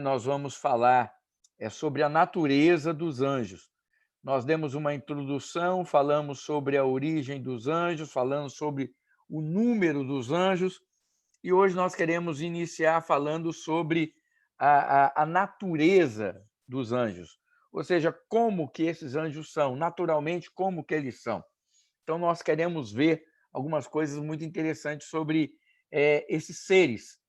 Nós vamos falar sobre a natureza dos anjos. Nós demos uma introdução, falamos sobre a origem dos anjos, falamos sobre o número dos anjos, e hoje nós queremos iniciar falando sobre a natureza dos anjos, ou seja, como que esses anjos são, naturalmente, como que eles são. Então, nós queremos ver algumas coisas muito interessantes sobre esses seres.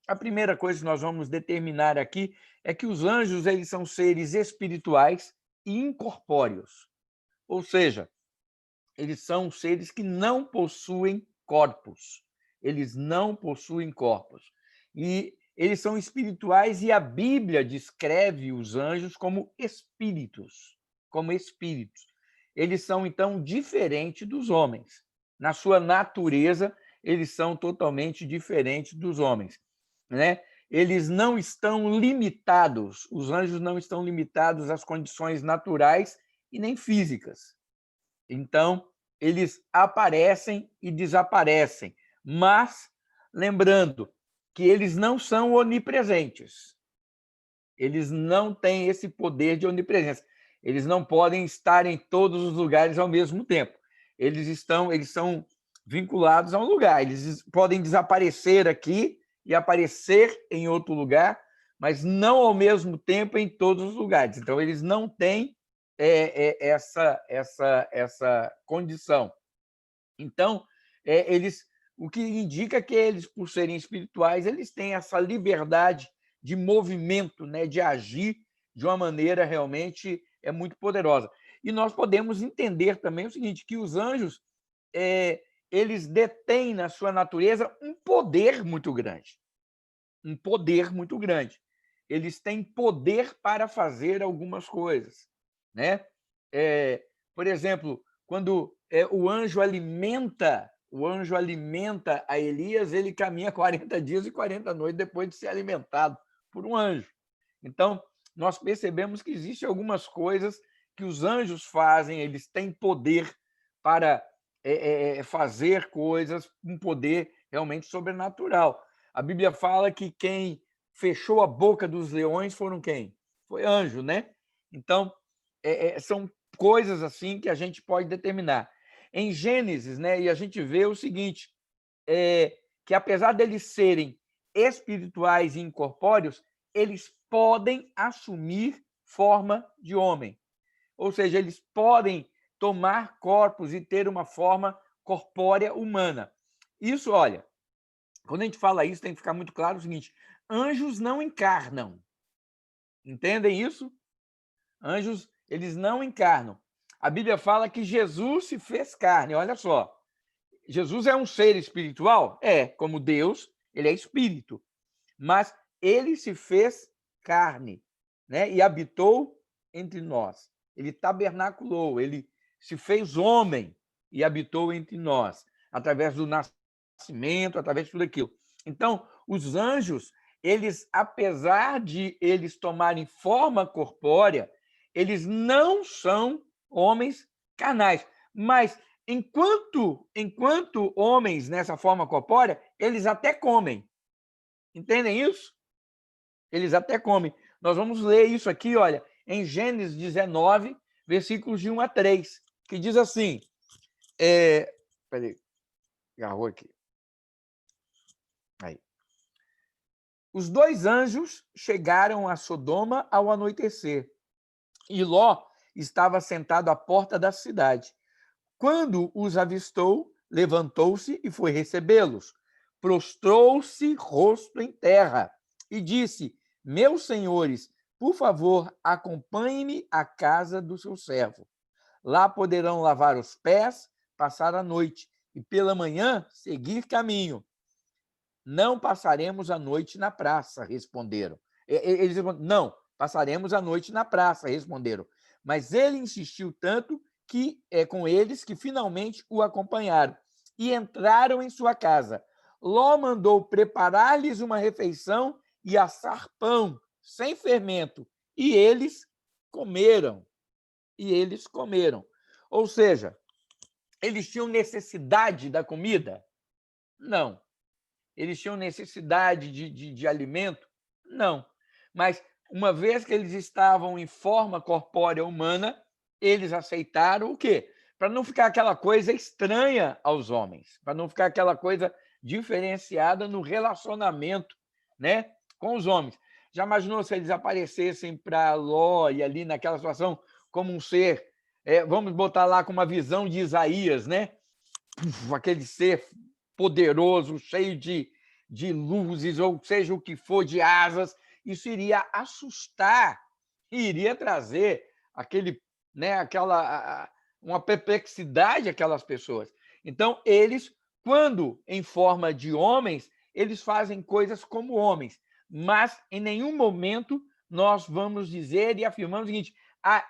A primeira coisa que nós vamos determinar aqui é que os anjos eles são seres espirituais e incorpóreos, ou seja, eles são seres que não possuem corpos. Eles não possuem corpos. E eles são espirituais e a Bíblia descreve os anjos como espíritos, como espíritos. Eles são então diferentes dos homens. Na sua natureza, eles são totalmente diferentes dos homens, né? Eles não estão limitados, os anjos não estão limitados às condições naturais e nem físicas. Então, eles aparecem e desaparecem, mas lembrando que eles não são onipresentes. Eles não têm esse poder de onipresença. Eles não podem estar em todos os lugares ao mesmo tempo. Eles são vinculados a um lugar. Eles podem desaparecer aqui e aparecer em outro lugar, mas não ao mesmo tempo em todos os lugares. Então, eles não têm essa condição. Então, o que indica que eles, por serem espirituais, eles têm essa liberdade de movimento, né, de agir de uma maneira realmente muito poderosa. E nós podemos entender também o seguinte, que os anjos eles detêm na sua natureza um poder muito grande. Um poder muito grande. Eles têm poder para fazer algumas coisas, né? Por exemplo, quando o anjo alimenta a Elias, ele caminha 40 dias e 40 noites depois de ser alimentado por um anjo. Então, nós percebemos que existem algumas coisas que os anjos fazem, eles têm poder para fazer coisas, um poder realmente sobrenatural. A Bíblia fala que quem fechou a boca dos leões foram quem? Foi anjo, né? Então, são coisas assim que a gente pode determinar. Em Gênesis, né, e a gente vê o seguinte, que apesar deles serem espirituais e incorpóreos, eles podem assumir forma de homem. Ou seja, eles podem tomar corpos e ter uma forma corpórea humana. Isso, olha, quando a gente fala isso, tem que ficar muito claro o seguinte: anjos não encarnam. Entendem isso? Anjos, eles não encarnam. A Bíblia fala que Jesus se fez carne. Olha só. Jesus é um ser espiritual? Como Deus, ele é espírito. Mas ele se fez carne, né? E habitou entre nós. Ele tabernaculou, ele se fez homem e habitou entre nós, através do nascimento, através de tudo aquilo. Então, os anjos, eles, apesar de eles tomarem forma corpórea, eles não são homens carnais, mas enquanto homens nessa forma corpórea, eles até comem. Entendem isso? Eles até comem. Nós vamos ler isso aqui, olha, em Gênesis 19, versículos de 1 a 3, que diz assim, peraí, agarrou aqui. Aí. Os dois anjos chegaram a Sodoma ao anoitecer, e Ló estava sentado à porta da cidade. Quando os avistou, levantou-se e foi recebê-los. Prostrou-se rosto em terra e disse: Meus senhores, por favor, acompanhem-me à casa do seu servo. Lá poderão lavar os pés, passar a noite e pela manhã seguir caminho. Não passaremos a noite na praça, responderam. Eles responderam, não, passaremos a noite na praça, responderam. Mas ele insistiu tanto que com eles que finalmente o acompanharam e entraram em sua casa. Ló mandou preparar-lhes uma refeição e assar pão sem fermento, e eles comeram. E eles comeram. Ou seja, eles tinham necessidade da comida? Não. Eles tinham necessidade de alimento? Não. Mas, uma vez que eles estavam em forma corpórea humana, eles aceitaram o quê? Para não ficar aquela coisa estranha aos homens, para não ficar aquela coisa diferenciada no relacionamento, né, com os homens. Já imaginou se eles aparecessem para Ló e ali naquela situação como um ser, vamos botar lá com uma visão de Isaías, né? Aquele ser poderoso, cheio de luzes, ou seja o que for, de asas, isso iria assustar e iria trazer aquele, né, uma perplexidade àquelas pessoas. Então, eles, quando em forma de homens, eles fazem coisas como homens, mas em nenhum momento nós vamos dizer e afirmamos o seguinte: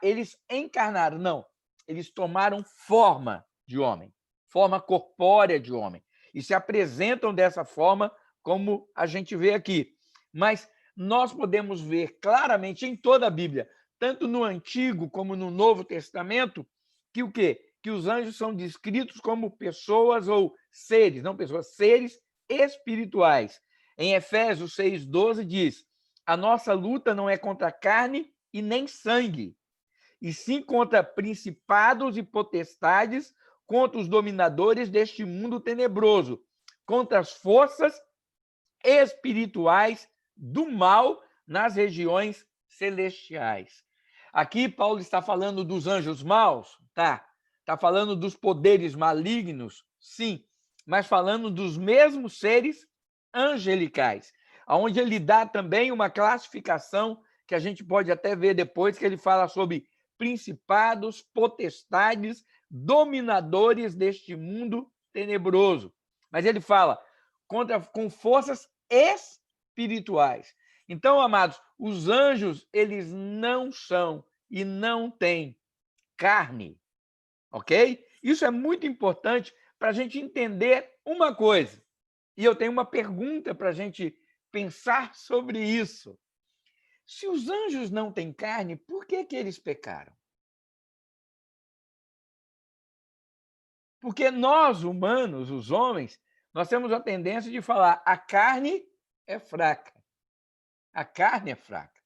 eles encarnaram. Não, eles tomaram forma de homem, forma corpórea de homem, e se apresentam dessa forma como a gente vê aqui. Mas nós podemos ver claramente em toda a Bíblia, tanto no Antigo como no Novo Testamento, que o quê? Que os anjos são descritos como pessoas ou seres, não pessoas, seres espirituais. Em Efésios 6,12 diz: a nossa luta não é contra carne e nem sangue, e sim contra principados e potestades, contra os dominadores deste mundo tenebroso, contra as forças espirituais do mal nas regiões celestiais. Aqui Paulo está falando dos anjos maus, tá? Está falando dos poderes malignos, sim, mas falando dos mesmos seres angelicais, onde ele dá também uma classificação que a gente pode até ver depois, que ele fala sobre principados, potestades, dominadores deste mundo tenebroso. Mas ele fala com forças espirituais. Então, amados, os anjos, eles não são e não têm carne, ok? Isso é muito importante para a gente entender uma coisa. E eu tenho uma pergunta para a gente pensar sobre isso. Se os anjos não têm carne, por que eles pecaram? Porque nós, humanos, os homens, nós temos a tendência de falar: a carne é fraca. A carne é fraca.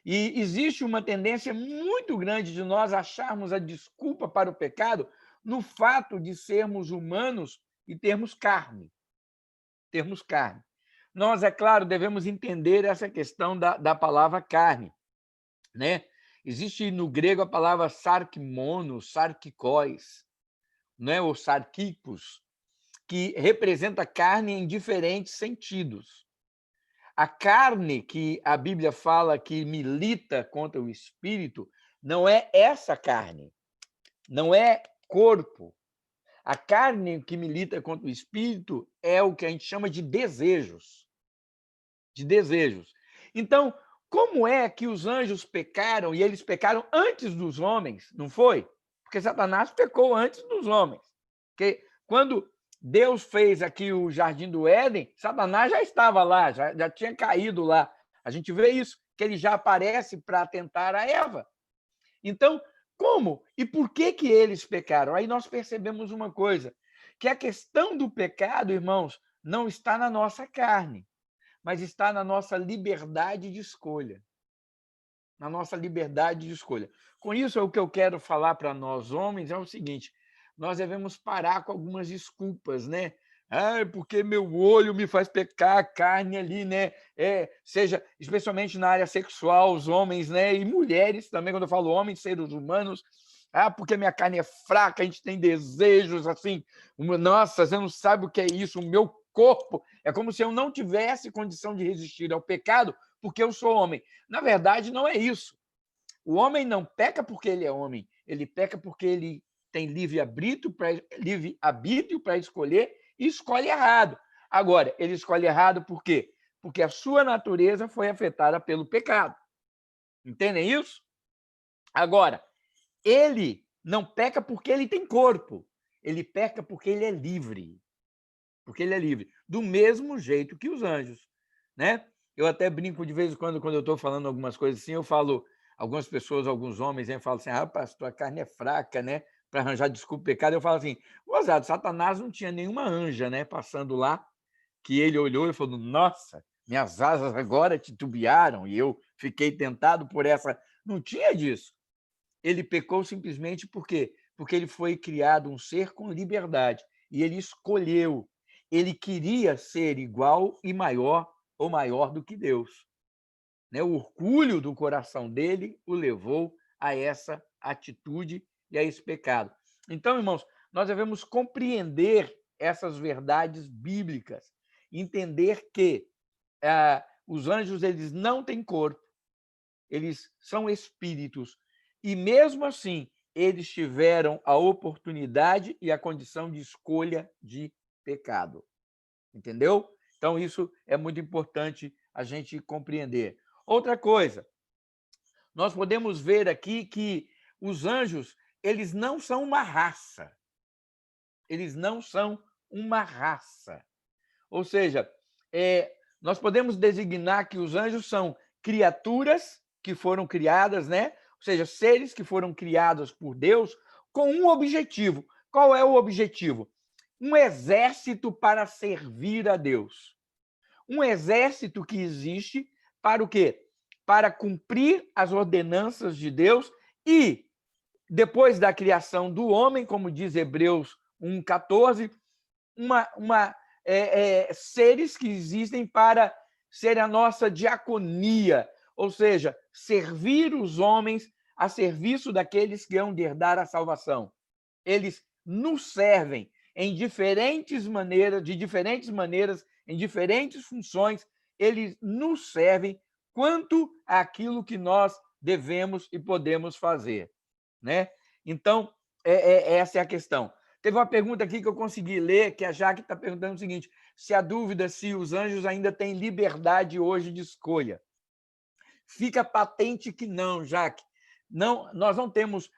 E existe uma tendência muito grande de nós acharmos a desculpa para o pecado no fato de sermos humanos e termos carne. Termos carne. Nós, é claro, devemos entender essa questão da palavra carne, né? Existe no grego a palavra sarkimono, sarkikos, né? Ou sarkikos, que representa carne em diferentes sentidos. A carne que a Bíblia fala que milita contra o espírito não é essa carne, não é corpo. A carne que milita contra o espírito é o que a gente chama de desejos. De desejos. Então, como é que os anjos pecaram, e eles pecaram antes dos homens, não foi? Porque Satanás pecou antes dos homens. Porque quando Deus fez aqui o Jardim do Éden, Satanás já estava lá, já tinha caído lá. A gente vê isso, que ele já aparece para tentar a Eva. Então, como e por que eles pecaram? Aí nós percebemos uma coisa, que a questão do pecado, irmãos, não está na nossa carne, mas está na nossa liberdade de escolha. Na nossa liberdade de escolha. Com isso, o que eu quero falar para nós homens é o seguinte: nós devemos parar com algumas desculpas, né? Porque meu olho me faz pecar, a carne ali, né? Seja, especialmente na área sexual, os homens, né? E mulheres também, quando eu falo homens, seres humanos. Porque minha carne é fraca, a gente tem desejos assim. Nossa, você não sabe o que é isso, o meu corpo. É como se eu não tivesse condição de resistir ao pecado, porque eu sou homem. Na verdade, não é isso. O homem não peca porque ele é homem, ele peca porque ele tem livre-arbítrio para escolher e escolhe errado. Agora, ele escolhe errado por quê? Porque a sua natureza foi afetada pelo pecado. Entendem isso? Agora, ele não peca porque ele tem corpo, ele peca porque ele é livre. Porque ele é livre, do mesmo jeito que os anjos, né? Eu até brinco de vez em quando eu estou falando algumas coisas assim, eu falo, algumas pessoas, alguns homens, falam assim: pastor, a carne é fraca, né? Para arranjar desculpa pecado, eu falo assim: gozado, Satanás não tinha nenhuma anja, né? Passando lá, que ele olhou e falou: nossa, minhas asas agora titubearam e eu fiquei tentado por essa. Não tinha disso. Ele pecou simplesmente por quê? Porque ele foi criado um ser com liberdade e ele escolheu. Ele queria ser igual e maior ou maior do que Deus. Né? O orgulho do coração dele o levou a essa atitude e a esse pecado. Então, irmãos, nós devemos compreender essas verdades bíblicas, entender que os anjos eles não têm corpo, eles são espíritos, e mesmo assim eles tiveram a oportunidade e a condição de escolha de pecado. Entendeu? Então, isso é muito importante a gente compreender. Outra coisa, nós podemos ver aqui que os anjos, eles não são uma raça. Eles não são uma raça. Ou seja, nós podemos designar que os anjos são criaturas que foram criadas, né? Ou seja, seres que foram criados por Deus com um objetivo. Qual é o objetivo? Um exército para servir a Deus. Um exército que existe para o quê? Para cumprir as ordenanças de Deus e, depois da criação do homem, como diz Hebreus 1,14, seres que existem para ser a nossa diaconia, ou seja, servir os homens a serviço daqueles que hão de herdar a salvação. Eles nos servem em diferentes maneiras, em diferentes funções, eles nos servem quanto àquilo que nós devemos e podemos fazer, né? Então, essa é a questão. Teve uma pergunta aqui que eu consegui ler, que a Jaque está perguntando o seguinte: se há dúvida se os anjos ainda têm liberdade hoje de escolha. Fica patente que não, Jaque. Não, nós não temos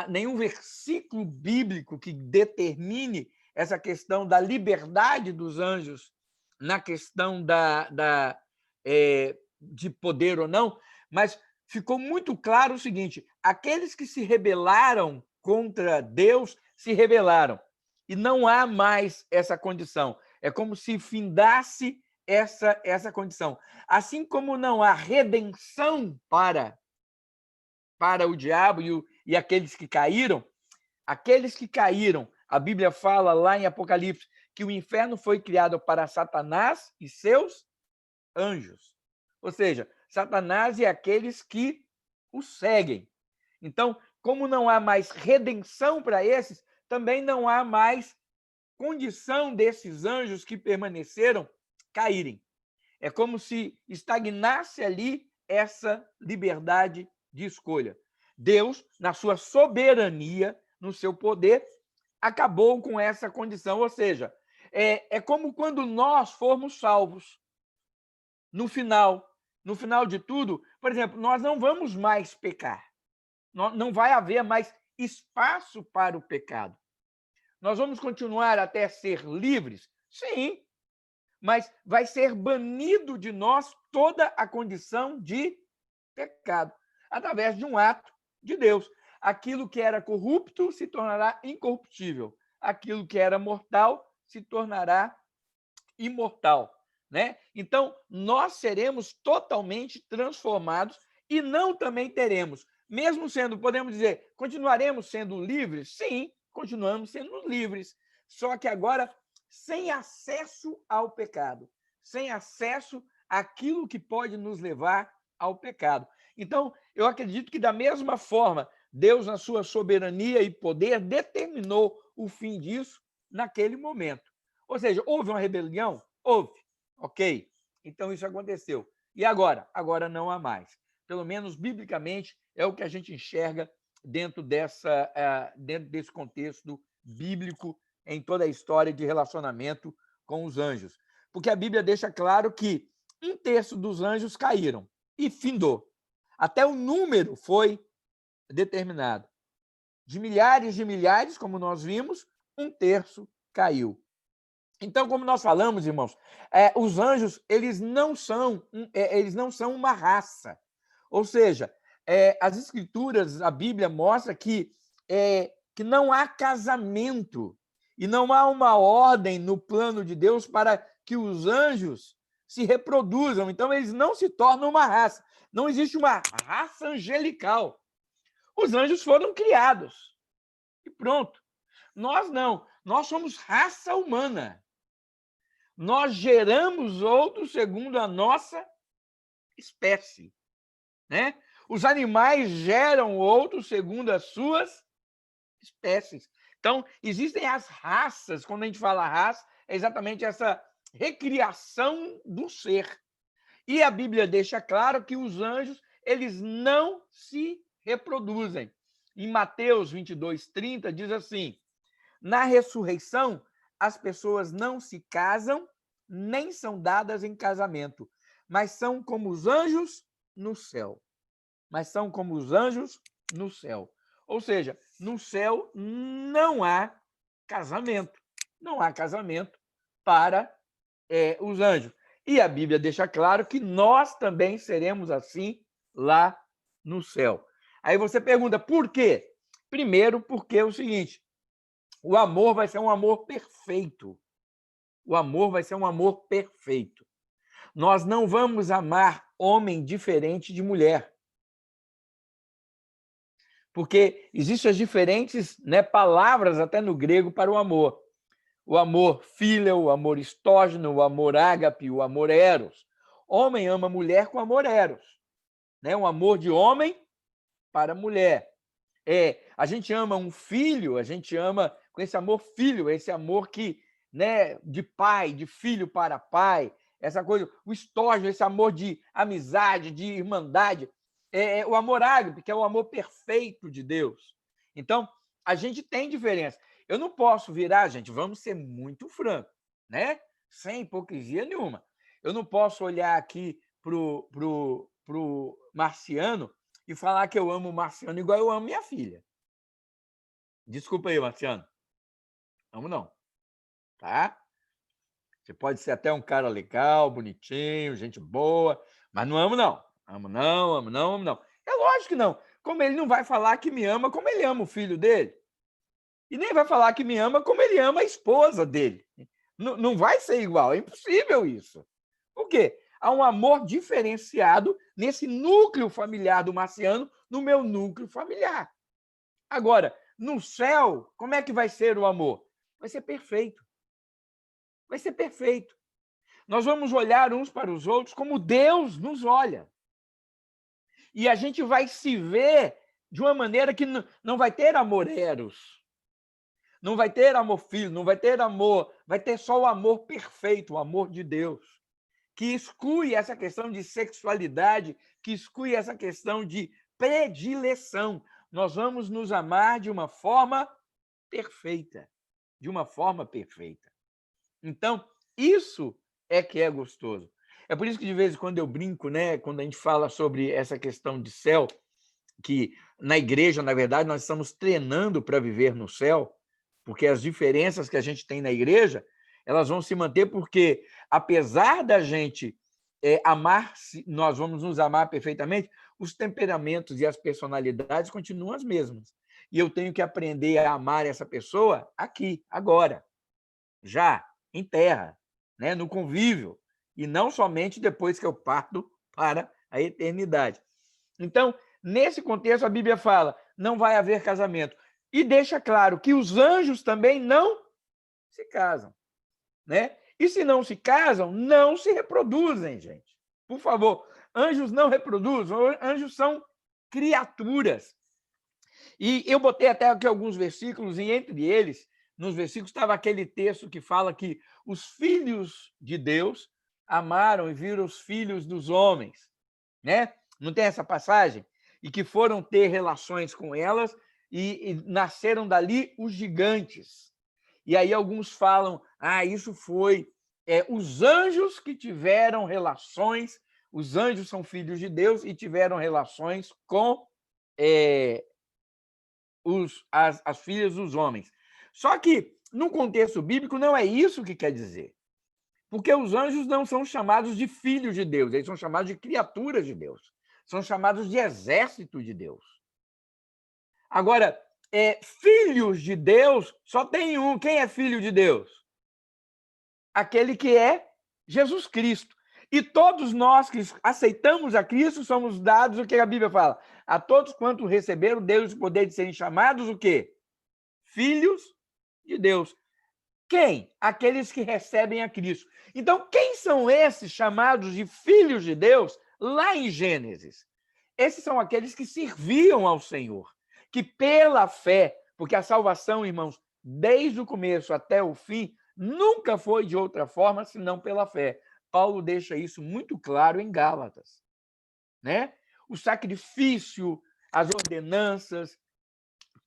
nenhum versículo bíblico que determine essa questão da liberdade dos anjos na questão de poder ou não, mas ficou muito claro o seguinte: aqueles que se rebelaram contra Deus se rebelaram. E não há mais essa condição. É como se findasse essa condição. Assim como não há redenção para o diabo e aqueles que caíram, a Bíblia fala lá em Apocalipse que o inferno foi criado para Satanás e seus anjos. Ou seja, Satanás e aqueles que o seguem. Então, como não há mais redenção para esses, também não há mais condição desses anjos que permaneceram caírem. É como se estagnasse ali essa liberdade de escolha. Deus, na sua soberania, no seu poder, acabou com essa condição. Ou seja, é como quando nós formos salvos. No final de tudo, por exemplo, nós não vamos mais pecar. Não vai haver mais espaço para o pecado. Nós vamos continuar até ser livres? Sim, mas vai ser banido de nós toda a condição de pecado, através de um ato de Deus. Aquilo que era corrupto se tornará incorruptível. Aquilo que era mortal se tornará imortal, né? Então, nós seremos totalmente transformados e não também teremos, mesmo sendo, podemos dizer, continuaremos sendo livres? Sim, continuamos sendo livres. Só que agora sem acesso ao pecado, sem acesso àquilo que pode nos levar ao pecado. Então, eu acredito que, da mesma forma, Deus, na sua soberania e poder, determinou o fim disso naquele momento. Ou seja, houve uma rebelião? Houve. Ok. Então, isso aconteceu. E agora? Agora não há mais. Pelo menos, biblicamente, é o que a gente enxerga dentro desse contexto bíblico em toda a história de relacionamento com os anjos. Porque a Bíblia deixa claro que 1/3 dos anjos caíram e findou. Até o número foi determinado. De milhares, como nós vimos, 1/3 caiu. Então, como nós falamos, irmãos, os anjos eles não são uma raça. Ou seja, as Escrituras, a Bíblia mostra que não há casamento e não há uma ordem no plano de Deus para que os anjos se reproduzam. Então, eles não se tornam uma raça. Não existe uma raça angelical. Os anjos foram criados. E pronto. Nós não. Nós somos raça humana. Nós geramos outros segundo a nossa espécie, né? Os animais geram outros segundo as suas espécies. Então, existem as raças. Quando a gente fala raça, é exatamente essa recriação do ser. E a Bíblia deixa claro que os anjos, eles não se reproduzem. Em Mateus 22:30 diz assim: na ressurreição, as pessoas não se casam, nem são dadas em casamento, mas são como os anjos no céu. Mas são como os anjos no céu. Ou seja, no céu não há casamento. Não há casamento para os anjos. E a Bíblia deixa claro que nós também seremos assim lá no céu. Aí você pergunta, por quê? Primeiro, porque é o seguinte, o amor vai ser um amor perfeito. O amor vai ser um amor perfeito. Nós não vamos amar homem diferente de mulher. Porque existem as diferentes, né, palavras até no grego para o amor. O amor fíleo, o amor estógeno, o amor ágape, o amor eros. Homem ama mulher com amor eros, né? Um amor de homem para mulher. A gente ama um filho, a gente ama com esse amor filho, esse amor que, né, de pai, de filho para pai, essa coisa, o estógeno, esse amor de amizade, de irmandade, o amor ágape, que é o amor perfeito de Deus. Então, a gente tem diferença. Eu não posso virar, gente, vamos ser muito franco, né? Sem hipocrisia nenhuma. Eu não posso olhar aqui pro Marciano e falar que eu amo o Marciano igual eu amo minha filha. Desculpa aí, Marciano. Amo não, tá? Você pode ser até um cara legal, bonitinho, gente boa, mas não amo não. Amo não, amo não, amo não. É lógico que não. Como ele não vai falar que me ama como ele ama o filho dele. E nem vai falar que me ama como ele ama a esposa dele. Não vai ser igual, é impossível isso. Por quê? Há um amor diferenciado nesse núcleo familiar do Marciano, no meu núcleo familiar. Agora, no céu, como é que vai ser o amor? Vai ser perfeito. Vai ser perfeito. Nós vamos olhar uns para os outros como Deus nos olha. E a gente vai se ver de uma maneira que não vai ter amor eros. Não vai ter amor filho, não vai ter amor, vai ter só o amor perfeito, o amor de Deus, que exclui essa questão de sexualidade, que exclui essa questão de predileção. Nós vamos nos amar de uma forma perfeita, de uma forma perfeita. Então, isso é que é gostoso. É por isso que de vez em quando eu brinco, né, quando a gente fala sobre essa questão de céu, que na igreja, na verdade, nós estamos treinando para viver no céu, porque as diferenças que a gente tem na igreja, elas vão se manter porque, apesar da gente amar, nós vamos nos amar perfeitamente, os temperamentos e as personalidades continuam as mesmas. E eu tenho que aprender a amar essa pessoa aqui, agora, já, em terra, né, no convívio, e não somente depois que eu parto para a eternidade. Então, nesse contexto, a Bíblia fala, não vai haver casamento. E deixa claro que os anjos também não se casam, né? E se não se casam, não se reproduzem, gente. Por favor, anjos não reproduzem, anjos são criaturas. E eu botei até aqui alguns versículos, e entre eles, nos versículos, estava aquele texto que fala que os filhos de Deus amaram e viram os filhos dos homens, né? Não tem essa passagem? E que foram ter relações com elas e nasceram dali os gigantes. E aí alguns falam, isso foi os anjos que tiveram relações, os anjos são filhos de Deus e tiveram relações com as filhas dos homens. Só que, no contexto bíblico, não é isso que quer dizer. Porque os anjos não são chamados de filhos de Deus, eles são chamados de criaturas de Deus. São chamados de exército de Deus. Agora, filhos de Deus, só tem um. Quem é filho de Deus? Aquele que é Jesus Cristo. E todos nós que aceitamos a Cristo somos dados o que a Bíblia fala. A todos quanto receberam Deus o poder de serem chamados o quê? Filhos de Deus. Quem? Aqueles que recebem a Cristo. Então, quem são esses chamados de filhos de Deus lá em Gênesis? Esses são aqueles que serviam ao Senhor, que pela fé, porque a salvação, irmãos, desde o começo até o fim, nunca foi de outra forma senão pela fé. Paulo deixa isso muito claro em Gálatas, né? O sacrifício, as ordenanças,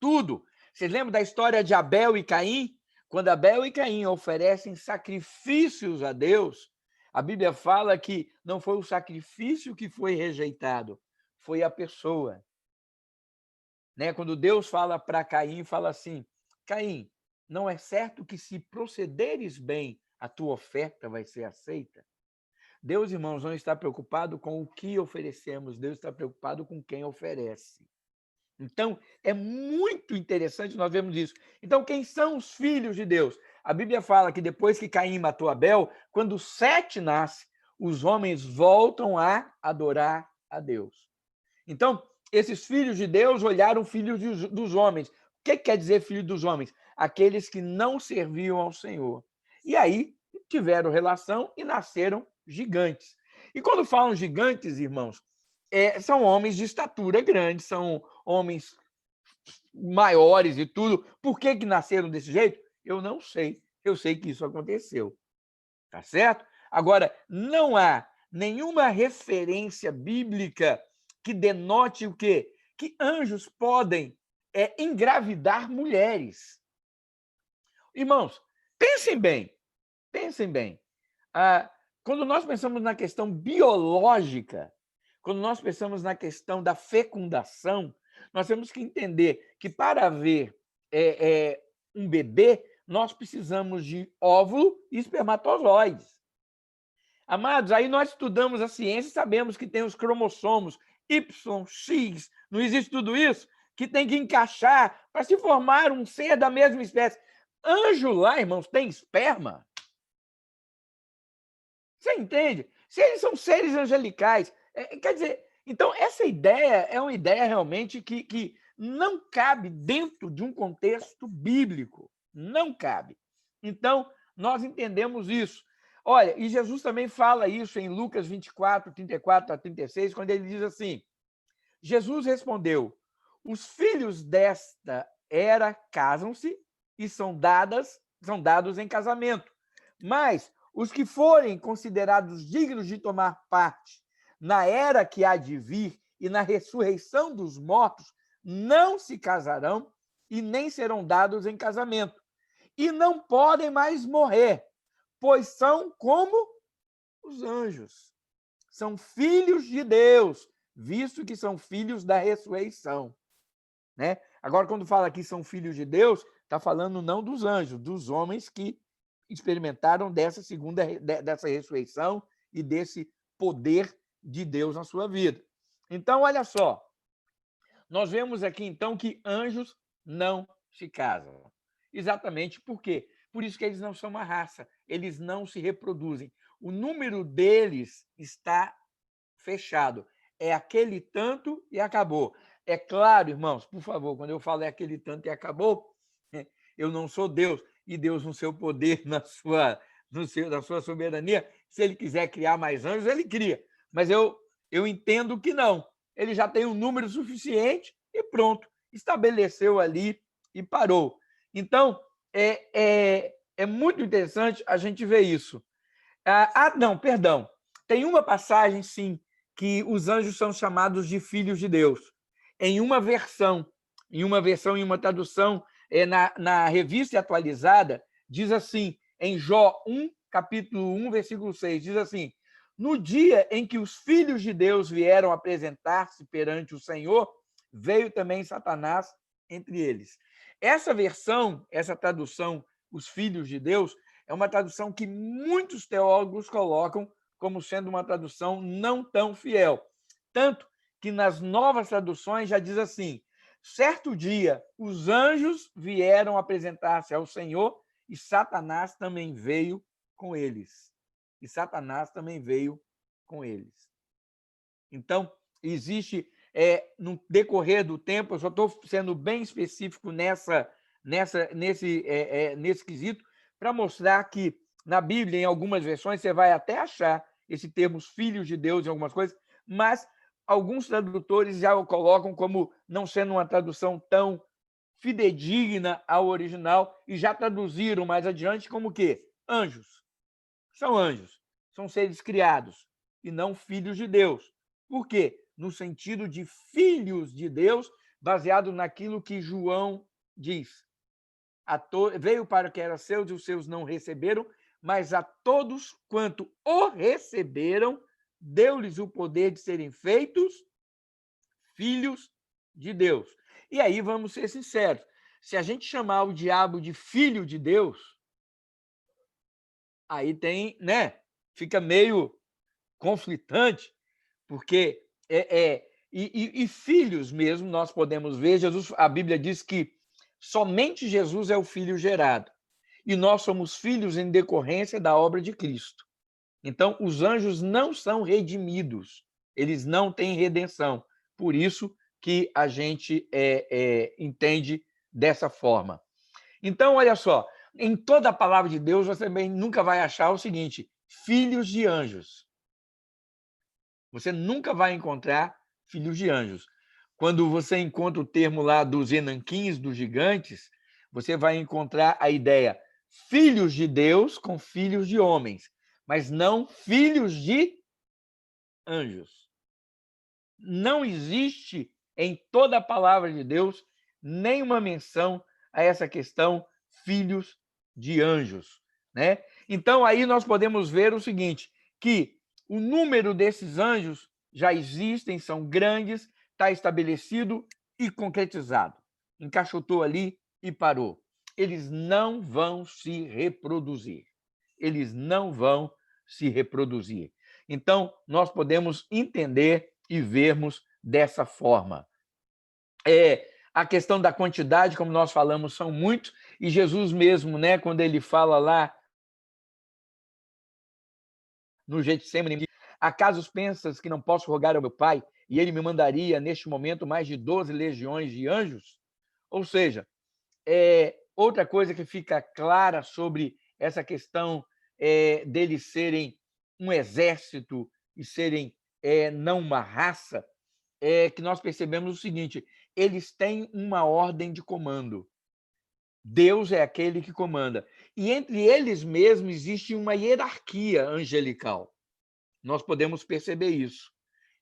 tudo. Vocês lembram da história de Abel e Caim? Quando Abel e Caim oferecem sacrifícios a Deus, a Bíblia fala que não foi o sacrifício que foi rejeitado, foi a pessoa. Né? Quando Deus fala para Caim, fala assim, Caim, não é certo que se procederes bem, a tua oferta vai ser aceita? Deus, irmãos, não está preocupado com o que oferecemos, Deus está preocupado com quem oferece. Então, é muito interessante nós vermos isso. Então, quem são os filhos de Deus? A Bíblia fala que depois que Caim matou Abel, quando Sete nasce, os homens voltam a adorar a Deus. Então, esses filhos de Deus olharam filhos dos homens. O que quer dizer filho dos homens? Aqueles que não serviam ao Senhor. E aí tiveram relação e nasceram gigantes. E quando falam gigantes, irmãos, são homens de estatura grande, são homens maiores e tudo. Por que nasceram desse jeito? Eu não sei. Eu sei que isso aconteceu. Tá certo? Agora, não há nenhuma referência bíblica que denote o quê? Que anjos podem engravidar mulheres. Irmãos, pensem bem, pensem bem. Quando nós pensamos na questão biológica, quando nós pensamos na questão da fecundação, nós temos que entender que para haver um bebê, nós precisamos de óvulo e espermatozoides. Amados, aí nós estudamos a ciência e sabemos que tem os cromossomos Y, X, não existe tudo isso? Que tem que encaixar para se formar um ser da mesma espécie. Anjo lá, irmãos, tem esperma? Você entende? Se eles são seres angelicais, quer dizer, então essa ideia é uma ideia realmente que não cabe dentro de um contexto bíblico. Não cabe. Então, nós entendemos isso. Olha, e Jesus também fala isso em Lucas 24, 34 a 36, quando ele diz assim, Jesus respondeu, os filhos desta era casam-se e são dados em casamento, mas os que forem considerados dignos de tomar parte na era que há de vir e na ressurreição dos mortos não se casarão e nem serão dados em casamento, e não podem mais morrer, pois são como os anjos. São filhos de Deus, visto que são filhos da ressurreição. Né? Agora, quando fala aqui são filhos de Deus, está falando não dos anjos, dos homens que experimentaram dessa ressurreição e desse poder de Deus na sua vida. Então, olha só, nós vemos aqui, então, que anjos não se casam. Exatamente por quê? Por isso que eles não são uma raça, eles não se reproduzem. O número deles está fechado. É aquele tanto e acabou. É claro, irmãos, por favor, quando eu falo é aquele tanto e acabou, eu não sou Deus, e Deus, no seu poder, na sua soberania, se ele quiser criar mais anjos, ele cria. Mas eu entendo que não. Ele já tem um número suficiente e pronto, estabeleceu ali e parou. Então, é muito interessante a gente ver isso. Não, perdão. Tem uma passagem, sim, que os anjos são chamados de filhos de Deus. Em uma versão, em uma tradução, na revista atualizada, diz assim, em Jó 1, capítulo 1, versículo 6, diz assim, no dia em que os filhos de Deus vieram apresentar-se perante o Senhor, veio também Satanás entre eles. Essa versão, essa tradução, os filhos de Deus, é uma tradução que muitos teólogos colocam como sendo uma tradução não tão fiel. Tanto que nas novas traduções já diz assim, certo dia, os anjos vieram apresentar-se ao Senhor e Satanás também veio com eles. E Satanás também veio com eles. Então, existe, no decorrer do tempo, eu só estou sendo bem específico nesse quesito, para mostrar que na Bíblia, em algumas versões, você vai até achar esse termo filhos de Deus em algumas coisas, mas alguns tradutores já o colocam como não sendo uma tradução tão fidedigna ao original e já traduziram mais adiante como o quê? Anjos. São anjos, são seres criados e não filhos de Deus. Por quê? No sentido de filhos de Deus, baseado naquilo que João diz. Veio para o que era seus e os seus não receberam, mas a todos quanto o receberam, deu-lhes o poder de serem feitos filhos de Deus. E aí vamos ser sinceros, se a gente chamar o diabo de filho de Deus, aí tem, né? Fica meio conflitante, porque filhos mesmo nós podemos ver. Jesus, a Bíblia diz que somente Jesus é o filho gerado e nós somos filhos em decorrência da obra de Cristo. Então, os anjos não são redimidos, eles não têm redenção. Por isso que a gente entende dessa forma. Então, olha só, em toda a palavra de Deus, você também nunca vai achar o seguinte: filhos de anjos. Você nunca vai encontrar filhos de anjos. Quando você encontra o termo lá dos enanquins, dos gigantes, você vai encontrar a ideia filhos de Deus com filhos de homens, mas não filhos de anjos. Não existe em toda a palavra de Deus nenhuma menção a essa questão filhos de anjos, né? Então aí nós podemos ver o seguinte, que o número desses anjos já existem, são grandes, está estabelecido e concretizado. Encaixotou ali e parou. Eles não vão se reproduzir. Eles não vão se reproduzir. Então, nós podemos entender e vermos dessa forma. A questão da quantidade, como nós falamos, são muitos, e Jesus mesmo, né, quando ele fala lá no Getsemane, acaso pensas que não posso rogar ao meu Pai e ele me mandaria neste momento mais de 12 legiões de anjos? Ou seja, outra coisa que fica clara sobre essa questão deles serem um exército e serem não uma raça, é que nós percebemos o seguinte: eles têm uma ordem de comando. Deus é aquele que comanda. E entre eles mesmos existe uma hierarquia angelical. Nós podemos perceber isso.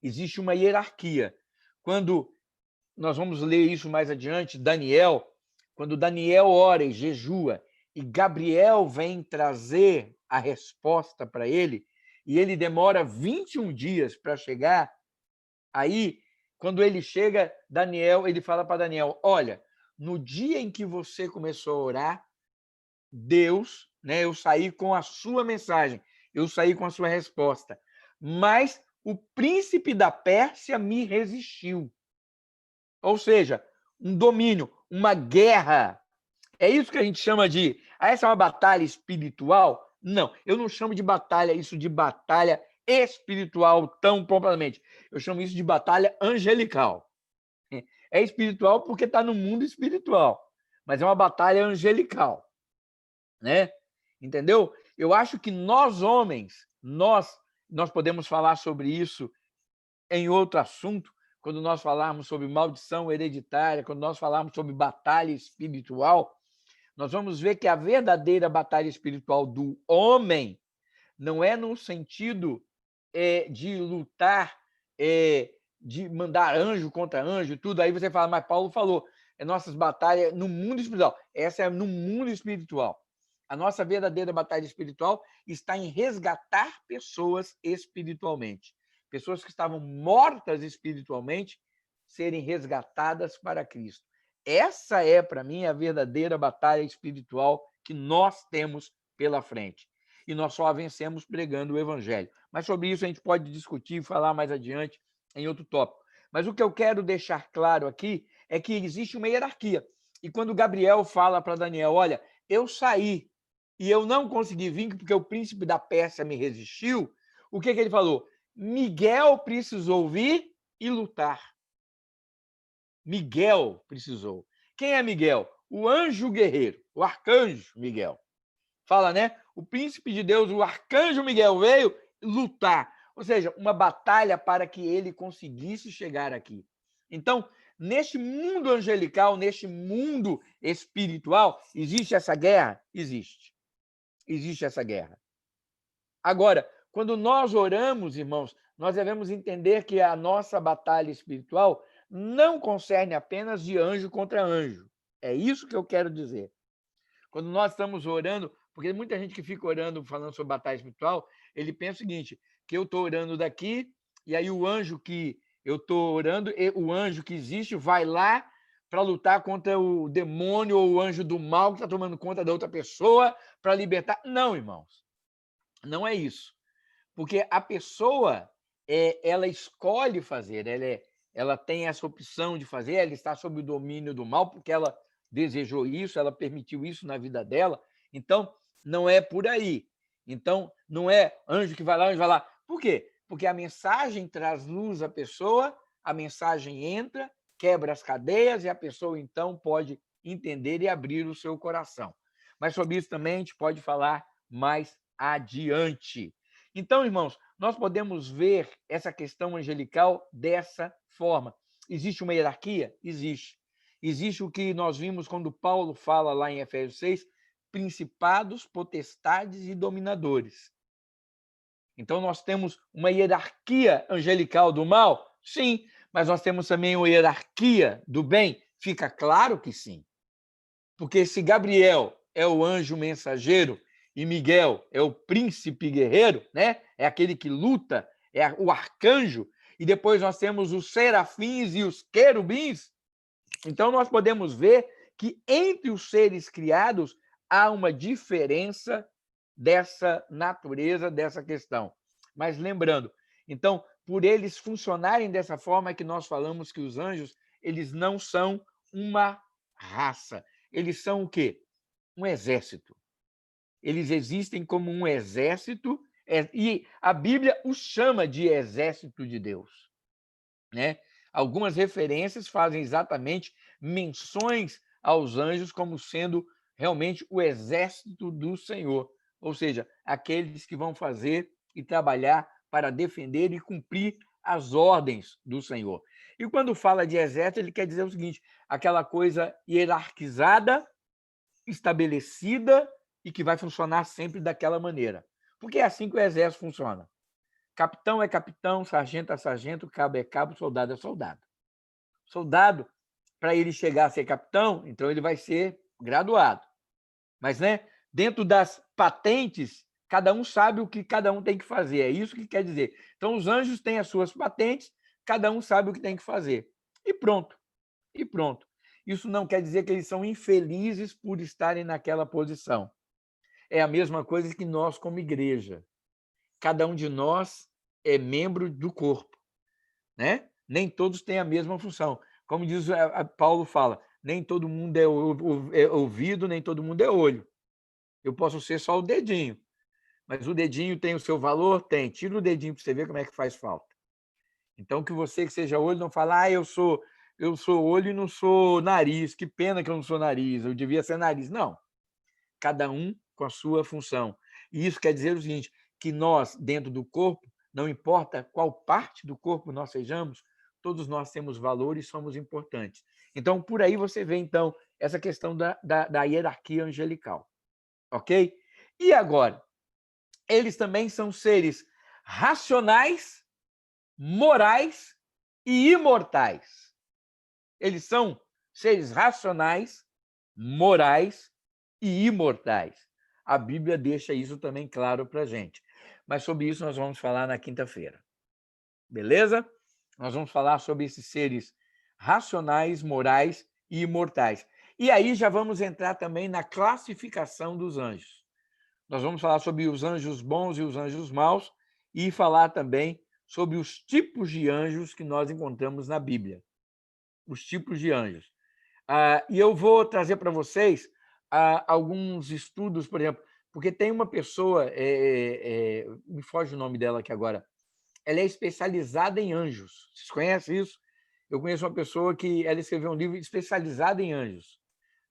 Existe uma hierarquia. Quando nós vamos ler isso mais adiante, Daniel, quando Daniel ora e jejua, e Gabriel vem trazer a resposta para ele, e ele demora 21 dias para chegar, aí, quando ele chega, ele fala para Daniel: olha, no dia em que você começou a orar, Deus, né, eu saí com a sua mensagem, eu saí com a sua resposta, mas o príncipe da Pérsia me resistiu. Ou seja, um domínio, uma guerra. É isso que a gente chama de... essa é uma batalha espiritual? Não, eu não chamo de batalha isso de batalha espiritual tão propriamente. Eu chamo isso de batalha angelical. É espiritual porque está no mundo espiritual, mas é uma batalha angelical, né? Entendeu? Eu acho que nós homens, nós podemos falar sobre isso em outro assunto, quando nós falarmos sobre maldição hereditária, quando nós falarmos sobre batalha espiritual, nós vamos ver que a verdadeira batalha espiritual do homem não é no sentido de lutar, de mandar anjo contra anjo, tudo. Aí você fala, mas Paulo falou, nossas batalhas no mundo espiritual. Essa é no mundo espiritual. A nossa verdadeira batalha espiritual está em resgatar pessoas espiritualmente. Pessoas que estavam mortas espiritualmente serem resgatadas para Cristo. Essa é, para mim, a verdadeira batalha espiritual que nós temos pela frente. E nós só a vencemos pregando o evangelho. Mas sobre isso a gente pode discutir e falar mais adiante em outro tópico. Mas o que eu quero deixar claro aqui é que existe uma hierarquia. E quando Gabriel fala para Daniel, olha, eu saí e eu não consegui vir porque o príncipe da Pérsia me resistiu, o que ele falou? Miguel precisou vir e lutar. Miguel precisou. Quem é Miguel? O anjo guerreiro, o arcanjo Miguel. Fala, né? O príncipe de Deus, o arcanjo Miguel, veio lutar. Ou seja, uma batalha para que ele conseguisse chegar aqui. Então, neste mundo angelical, neste mundo espiritual, existe essa guerra? Existe. Existe essa guerra. Agora, quando nós oramos, irmãos, nós devemos entender que a nossa batalha espiritual não concerne apenas de anjo contra anjo. É isso que eu quero dizer. Quando nós estamos orando, porque muita gente que fica orando, falando sobre batalha espiritual, ele pensa o seguinte, que eu estou orando daqui, e aí o anjo que eu estou orando, o anjo que existe, vai lá para lutar contra o demônio ou o anjo do mal que está tomando conta da outra pessoa para libertar. Não, irmãos. Não é isso. Porque a pessoa, ela escolhe fazer, ela tem essa opção de fazer, ela está sob o domínio do mal, porque ela desejou isso, ela permitiu isso na vida dela. Então, não é por aí. Então, não é anjo que vai lá, anjo vai lá. Por quê? Porque a mensagem traz luz à pessoa, a mensagem entra, quebra as cadeias e a pessoa, então, pode entender e abrir o seu coração. Mas sobre isso também a gente pode falar mais adiante. Então, irmãos, nós podemos ver essa questão angelical dessa forma. Existe uma hierarquia? Existe. Existe o que nós vimos quando Paulo fala lá em Efésios 6, principados, potestades e dominadores. Então, nós temos uma hierarquia angelical do mal? Sim, mas nós temos também uma hierarquia do bem? Fica claro que sim. Porque se Gabriel é o anjo mensageiro e Miguel é o príncipe guerreiro, né? É aquele que luta, é o arcanjo, e depois nós temos os serafins e os querubins. Então nós podemos ver que entre os seres criados há uma diferença dessa natureza, dessa questão. Mas lembrando, então, por eles funcionarem dessa forma é que nós falamos que os anjos, eles não são uma raça. Eles são o quê? Um exército. Eles existem como um exército, e a Bíblia os chama de exército de Deus, né? Algumas referências fazem exatamente menções aos anjos como sendo realmente o exército do Senhor, ou seja, aqueles que vão fazer e trabalhar para defender e cumprir as ordens do Senhor. E quando fala de exército, ele quer dizer o seguinte, aquela coisa hierarquizada, estabelecida e que vai funcionar sempre daquela maneira. Porque é assim que o exército funciona. Capitão é capitão, sargento é sargento, cabo é cabo, soldado é soldado. Soldado, para ele chegar a ser capitão, então ele vai ser graduado. Mas, né, dentro das patentes, cada um sabe o que cada um tem que fazer. É isso que quer dizer. Então, os anjos têm as suas patentes, cada um sabe o que tem que fazer. E pronto. E pronto. Isso não quer dizer que eles são infelizes por estarem naquela posição. É a mesma coisa que nós como igreja. Cada um de nós é membro do corpo, né? Nem todos têm a mesma função. Como diz Paulo fala, nem todo mundo é ouvido, nem todo mundo é olho. Eu posso ser só o dedinho, mas o dedinho tem o seu valor? Tem. Tira o dedinho para você ver como é que faz falta. Então, que você que seja olho não fala, eu sou olho e não sou nariz, que pena que eu não sou nariz, eu devia ser nariz. Não. Cada um com a sua função. E isso quer dizer o seguinte, que nós, dentro do corpo, não importa qual parte do corpo nós sejamos, todos nós temos valor e somos importantes. Então, por aí você vê, então, essa questão da hierarquia angelical. Ok? E agora? Eles também são seres racionais, morais e imortais. Eles são seres racionais, morais e imortais. A Bíblia deixa isso também claro para a gente. Mas sobre isso nós vamos falar na quinta-feira. Beleza? Nós vamos falar sobre esses seres racionais, morais e imortais. E aí já vamos entrar também na classificação dos anjos. Nós vamos falar sobre os anjos bons e os anjos maus e falar também sobre os tipos de anjos que nós encontramos na Bíblia. Os tipos de anjos. E eu vou trazer para vocês alguns estudos, por exemplo, porque tem uma pessoa, me foge o nome dela aqui agora, ela é especializada em anjos. Vocês conhecem isso? Eu conheço uma pessoa que ela escreveu um livro especializado em anjos.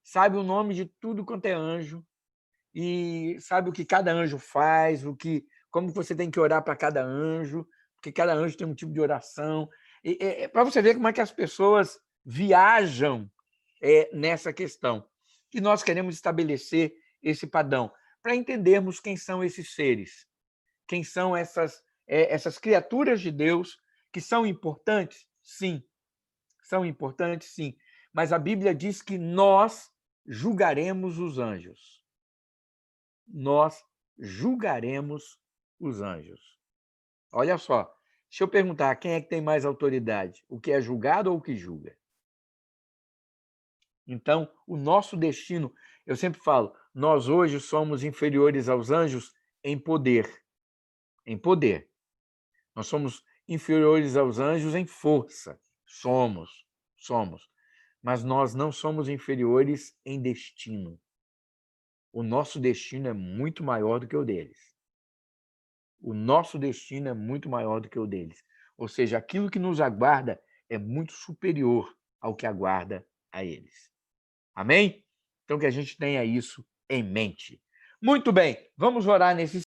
Sabe o nome de tudo quanto é anjo e sabe o que cada anjo faz, como você tem que orar para cada anjo, porque cada anjo tem um tipo de oração. Para você ver como é que as pessoas viajam nessa questão. E nós queremos estabelecer esse padrão para entendermos quem são esses seres, quem são essas criaturas de Deus que são importantes? Sim, são importantes, sim. Mas a Bíblia diz que nós julgaremos os anjos. Nós julgaremos os anjos. Olha só, deixa eu perguntar, quem é que tem mais autoridade? O que é julgado ou o que julga? Então, o nosso destino, eu sempre falo, nós hoje somos inferiores aos anjos em poder. Em poder. Nós somos inferiores aos anjos em força. Somos. Mas nós não somos inferiores em destino. O nosso destino é muito maior do que o deles. O nosso destino é muito maior do que o deles. Ou seja, aquilo que nos aguarda é muito superior ao que aguarda a eles. Amém? Então que a gente tenha isso em mente. Muito bem, vamos orar nesse